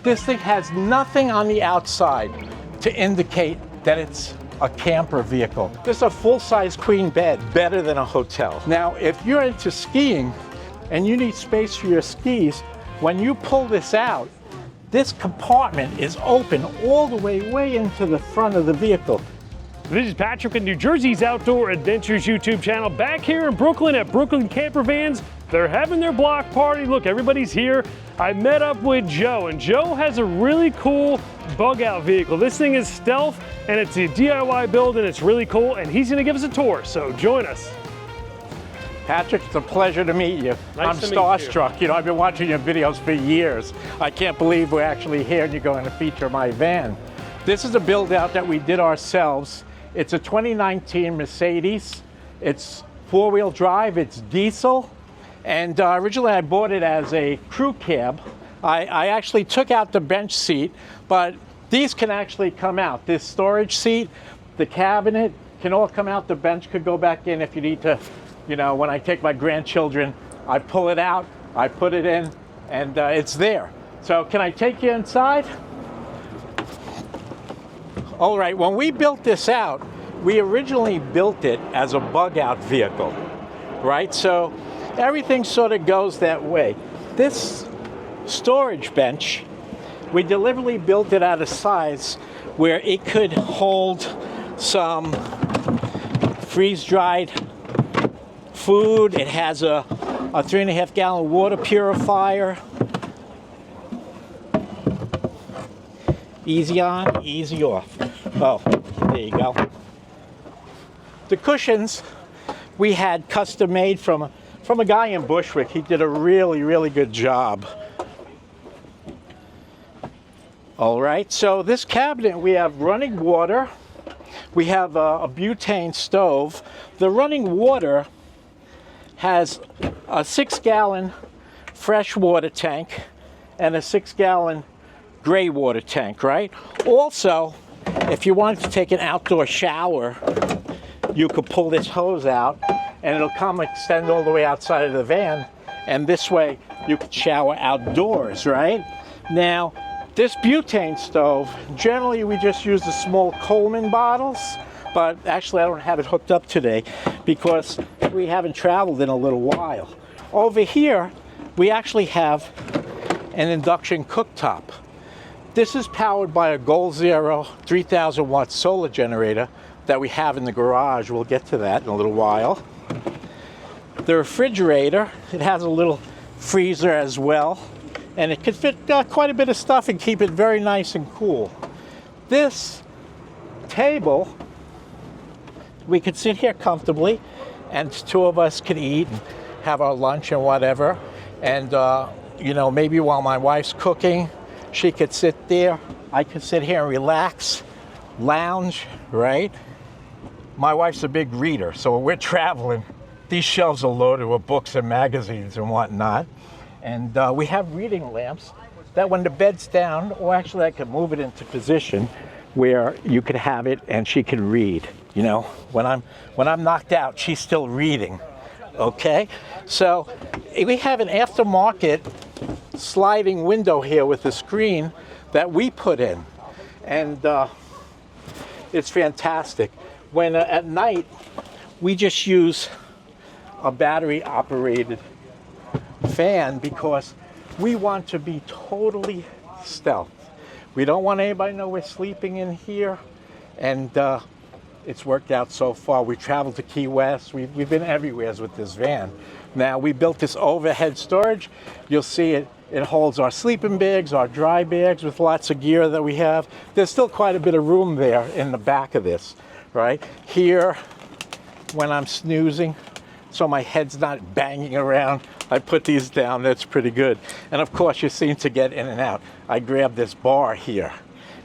This thing has nothing on the outside to indicate that it's a camper vehicle. This is a full-size queen bed, better than a hotel. Now, if you're into skiing and you need space for your skis, when you pull this out, this compartment is open all the way into the front of the vehicle. This is Patrick with New Jersey's Outdoor Adventures YouTube channel, back here in Brooklyn at Brooklyn Camper Vans. They're having their block party. Look, everybody's here. I met up with Joe, and Joe has a really cool bug out vehicle. This thing is stealth, and it's a DIY build, and it's really cool, and he's gonna give us a tour, so join us. Patrick, it's a pleasure to meet you. Nice I'm to meet starstruck. You know, I've been watching your videos for years. I can't believe we're actually here and you're going to feature my van. This is a build out that we did ourselves. It's a 2019 Mercedes. It's four-wheel drive, it's diesel. And originally I bought it as a crew cab. I actually took out the bench seat, but these can actually come out. This storage seat, the cabinet can all come out. The bench could go back in if you need to. You know, when I take my grandchildren, I pull it out, I put it in, and it's there. So can I take you inside? All right, when we built this out, we originally built it as a bug out vehicle, right? So everything sort of goes that way. This storage bench, we deliberately built it at a size where it could hold some freeze-dried food. It has a 3.5 gallon water purifier. Easy on, easy off. Oh, there you go. The cushions we had custom made from a guy in Bushwick. He did a really good job. All right, so this cabinet, we have running water. We have a butane stove. The running water has a 6 gallon fresh water tank and a 6 gallon gray water tank, right? Also, if you wanted to take an outdoor shower, you could pull this hose out and it'll come extend all the way outside of the van, and this way you could shower outdoors, right? Now, this butane stove, generally we just use the small Coleman bottles, but actually I don't have it hooked up today because we haven't traveled in a little while. Over here, we actually have an induction cooktop. This is powered by a Goal Zero 3,000 watt solar generator that we have in the garage. We'll get to that in a little while. The refrigerator, it has a little freezer as well, and it can fit quite a bit of stuff and keep it very nice and cool. This table, we could sit here comfortably, and two of us could eat and have our lunch and whatever. And you know, maybe while my wife's cooking, she could sit there. I could sit here and relax, lounge, right? My wife's a big reader, so when we're traveling, these shelves are loaded with books and magazines and whatnot. And we have reading lamps that when the bed's down, or actually I could move it into position where you could have it and she could read. You know, when I'm knocked out, she's still reading, okay? So we have an aftermarket sliding window here with a screen that we put in, and it's fantastic. When at night, we just use a battery-operated fan because we want to be totally stealth. We don't want anybody to know we're sleeping in here, and it's worked out so far. We traveled to Key West. We've been everywhere with this van. Now, we built this overhead storage. You'll see it holds our sleeping bags, our dry bags with lots of gear that we have. There's still quite a bit of room there in the back of this, right? Here, when I'm snoozing, so my head's not banging around, I put these down. That's pretty good. And of course, you seem to get in and out. I grab this bar here.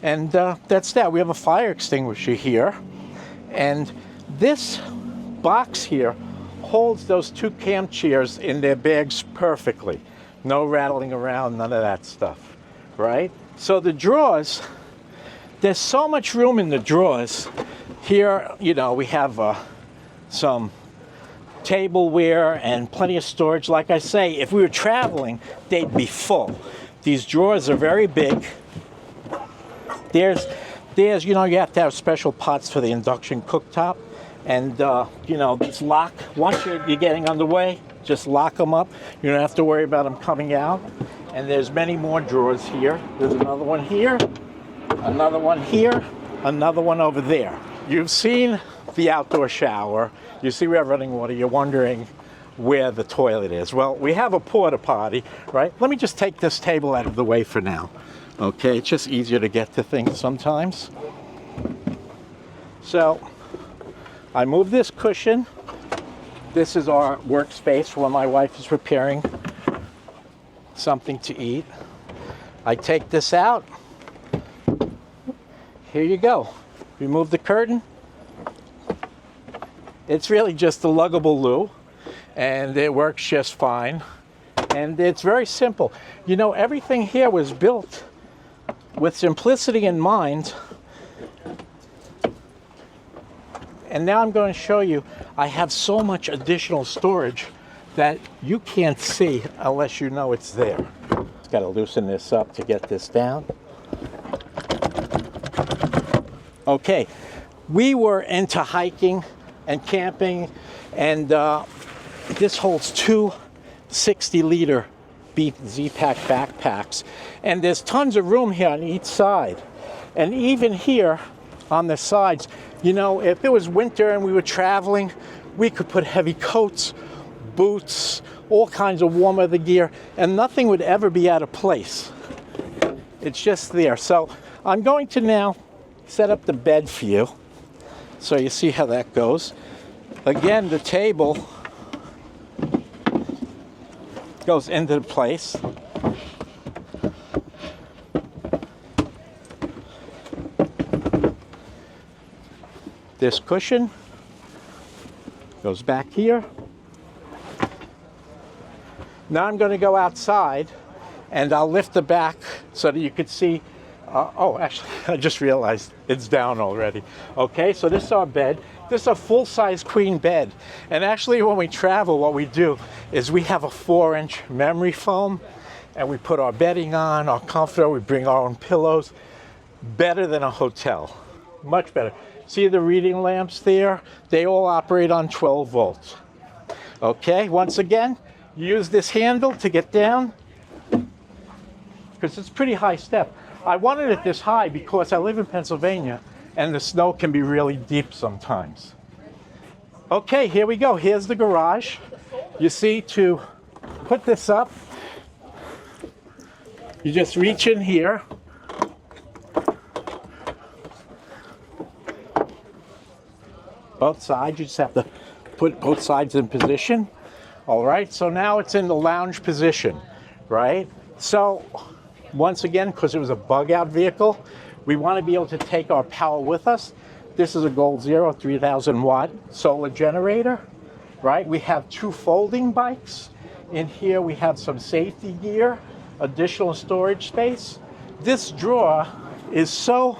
And that's that. We have a fire extinguisher here. And this box here holds those two camp chairs in their bags perfectly. No rattling around, none of that stuff, right? So the drawers, there's so much room in the drawers. Here, you know, we have some tableware and plenty of storage. Like I say, if we were traveling, they'd be full. These drawers are very big. There's, you know, you have to have special pots for the induction cooktop. And, you know, this lock, once you're getting underway, just lock them up. You don't have to worry about them coming out. And there's many more drawers here. There's another one here, another one here, another one over there. You've seen the outdoor shower. You see we have running water. You're wondering where the toilet is. Well, we have a porta potty, right? Let me just take this table out of the way for now. Okay, it's just easier to get to things sometimes. So I move this cushion. This is our workspace when my wife is preparing something to eat. I take this out. Here you go. Remove the curtain. It's really just a luggable loo, and it works just fine. And it's very simple. You know, everything here was built with simplicity in mind. And now I'm going to show you, I have so much additional storage that you can't see unless you know it's there. Just got to loosen this up to get this down. Okay, we were into hiking and camping, and this holds two 60-liter Z-Pack backpacks. And there's tons of room here on each side. And even here on the sides, you know, if it was winter and we were traveling, we could put heavy coats, boots, all kinds of warm weather gear, and nothing would ever be out of place. It's just there. So I'm going to now set up the bed for you, so you see how that goes. Again, the table goes into place. This cushion goes back here. Now I'm going to go outside, and I'll lift the back so that you could see. Oh, actually, I just realized it's down already. Okay, so this is our bed. This is a full-size queen bed. And actually, when we travel, what we do is we have a 4-inch memory foam, and we put our bedding on, our comforter, we bring our own pillows. Better than a hotel, much better. See the reading lamps there? They all operate on 12 volts. Okay, once again, use this handle to get down, because it's a pretty high step. I wanted it this high because I live in Pennsylvania and the snow can be really deep sometimes. Okay, here we go. Here's the garage. You see, to put this up, you just reach in here. Both sides, you just have to put both sides in position. All right, so now it's in the lounge position, right? So once again, because it was a bug-out vehicle, we want to be able to take our power with us. This is a Gold Zero 3,000 watt solar generator, right? We have 2 folding bikes. In here we have some safety gear, additional storage space. This drawer is so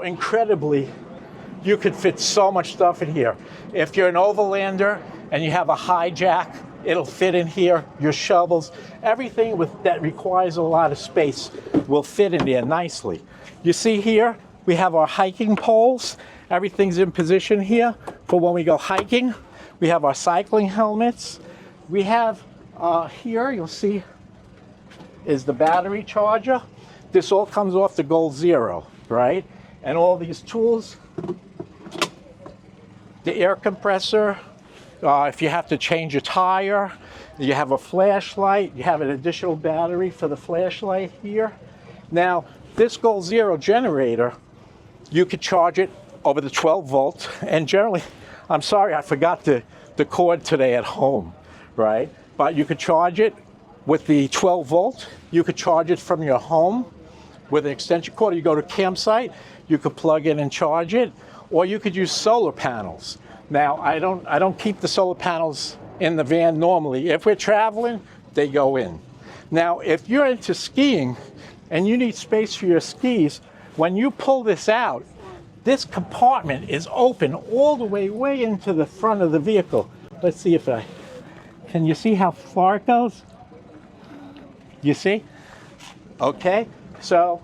incredibly, you could fit so much stuff in here. If you're an overlander and you have a high jack, it'll fit in here. Your shovels, everything that requires a lot of space will fit in there nicely. You see here, we have our hiking poles. Everything's in position here for when we go hiking. We have our cycling helmets. We have here, you'll see, is the battery charger. This all comes off the Gold Zero, right? And all these tools, the air compressor, if you have to change a tire, you have a flashlight, you have an additional battery for the flashlight here. Now, this Gold Zero generator, you could charge it over the 12 volt, and generally, I'm sorry, I forgot the cord today at home, right? But you could charge it with the 12 volt, you could charge it from your home with an extension cord. You go to a campsite, you could plug in and charge it, or you could use solar panels. Now, I don't keep the solar panels in the van normally. If we're traveling, they go in. Now, if you're into skiing and you need space for your skis, when you pull this out, this compartment is open all the way into the front of the vehicle. Let's see if can you see how far it goes? You see? Okay, so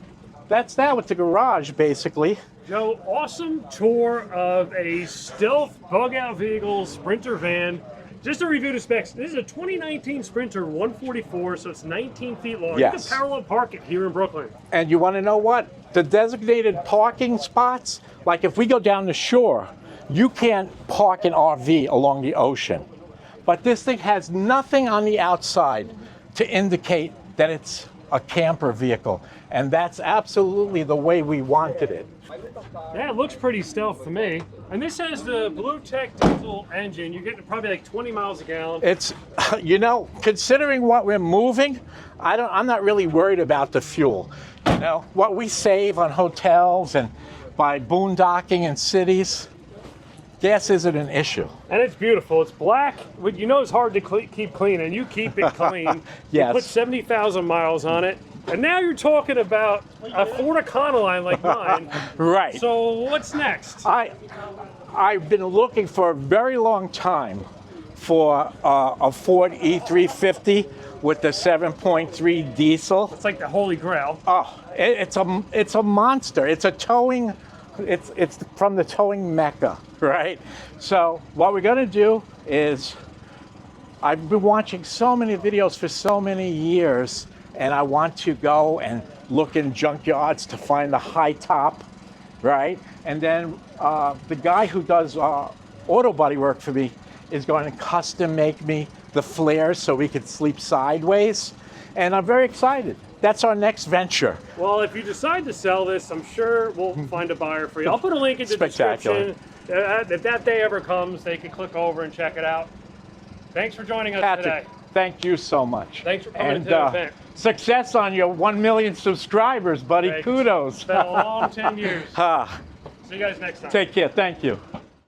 that's that with the garage, basically. Joe, awesome tour of a stealth bug-out vehicle Sprinter van. Just to review the specs, this is a 2019 Sprinter 144, so it's 19 feet long. Yes. You can parallel park it here in Brooklyn. And you want to know what? The designated parking spots, like if we go down the shore, you can't park an RV along the ocean. But this thing has nothing on the outside to indicate that it's a camper vehicle. And that's absolutely the way we wanted it. Yeah, it looks pretty stealth to me. And this has the BlueTEC diesel engine. You're getting probably like 20 miles a gallon. It's, you know, considering what we're moving, I'm not really worried about the fuel. You know, what we save on hotels and by boondocking in cities, gas isn't an issue. And it's beautiful. It's black. You know it's hard to keep clean, and you keep it clean. Yes. You put 70,000 miles on it. And now you're talking about a Ford Econoline like mine. Right. So what's next? I've been looking for a very long time for a Ford E350 with the 7.3 diesel. It's like the Holy Grail. Oh, it's a monster. It's a towing. It's from the towing mecca, right? So what we're gonna do is, I've been watching so many videos for so many years, and I want to go and look in junkyards to find the high top, right? And then the guy who does auto body work for me is going to custom make me the flares so we can sleep sideways. And I'm very excited. That's our next venture. Well, if you decide to sell this, I'm sure we'll find a buyer for you. I'll put a link in the description. If that day ever comes, they can click over and check it out. Thanks for joining us Patrick, today. thank you so much. Thanks for coming to the event. Success on your 1 million subscribers, buddy. Thanks. Kudos. It's been a long 10 years. See you guys next time. Take care. Thank you.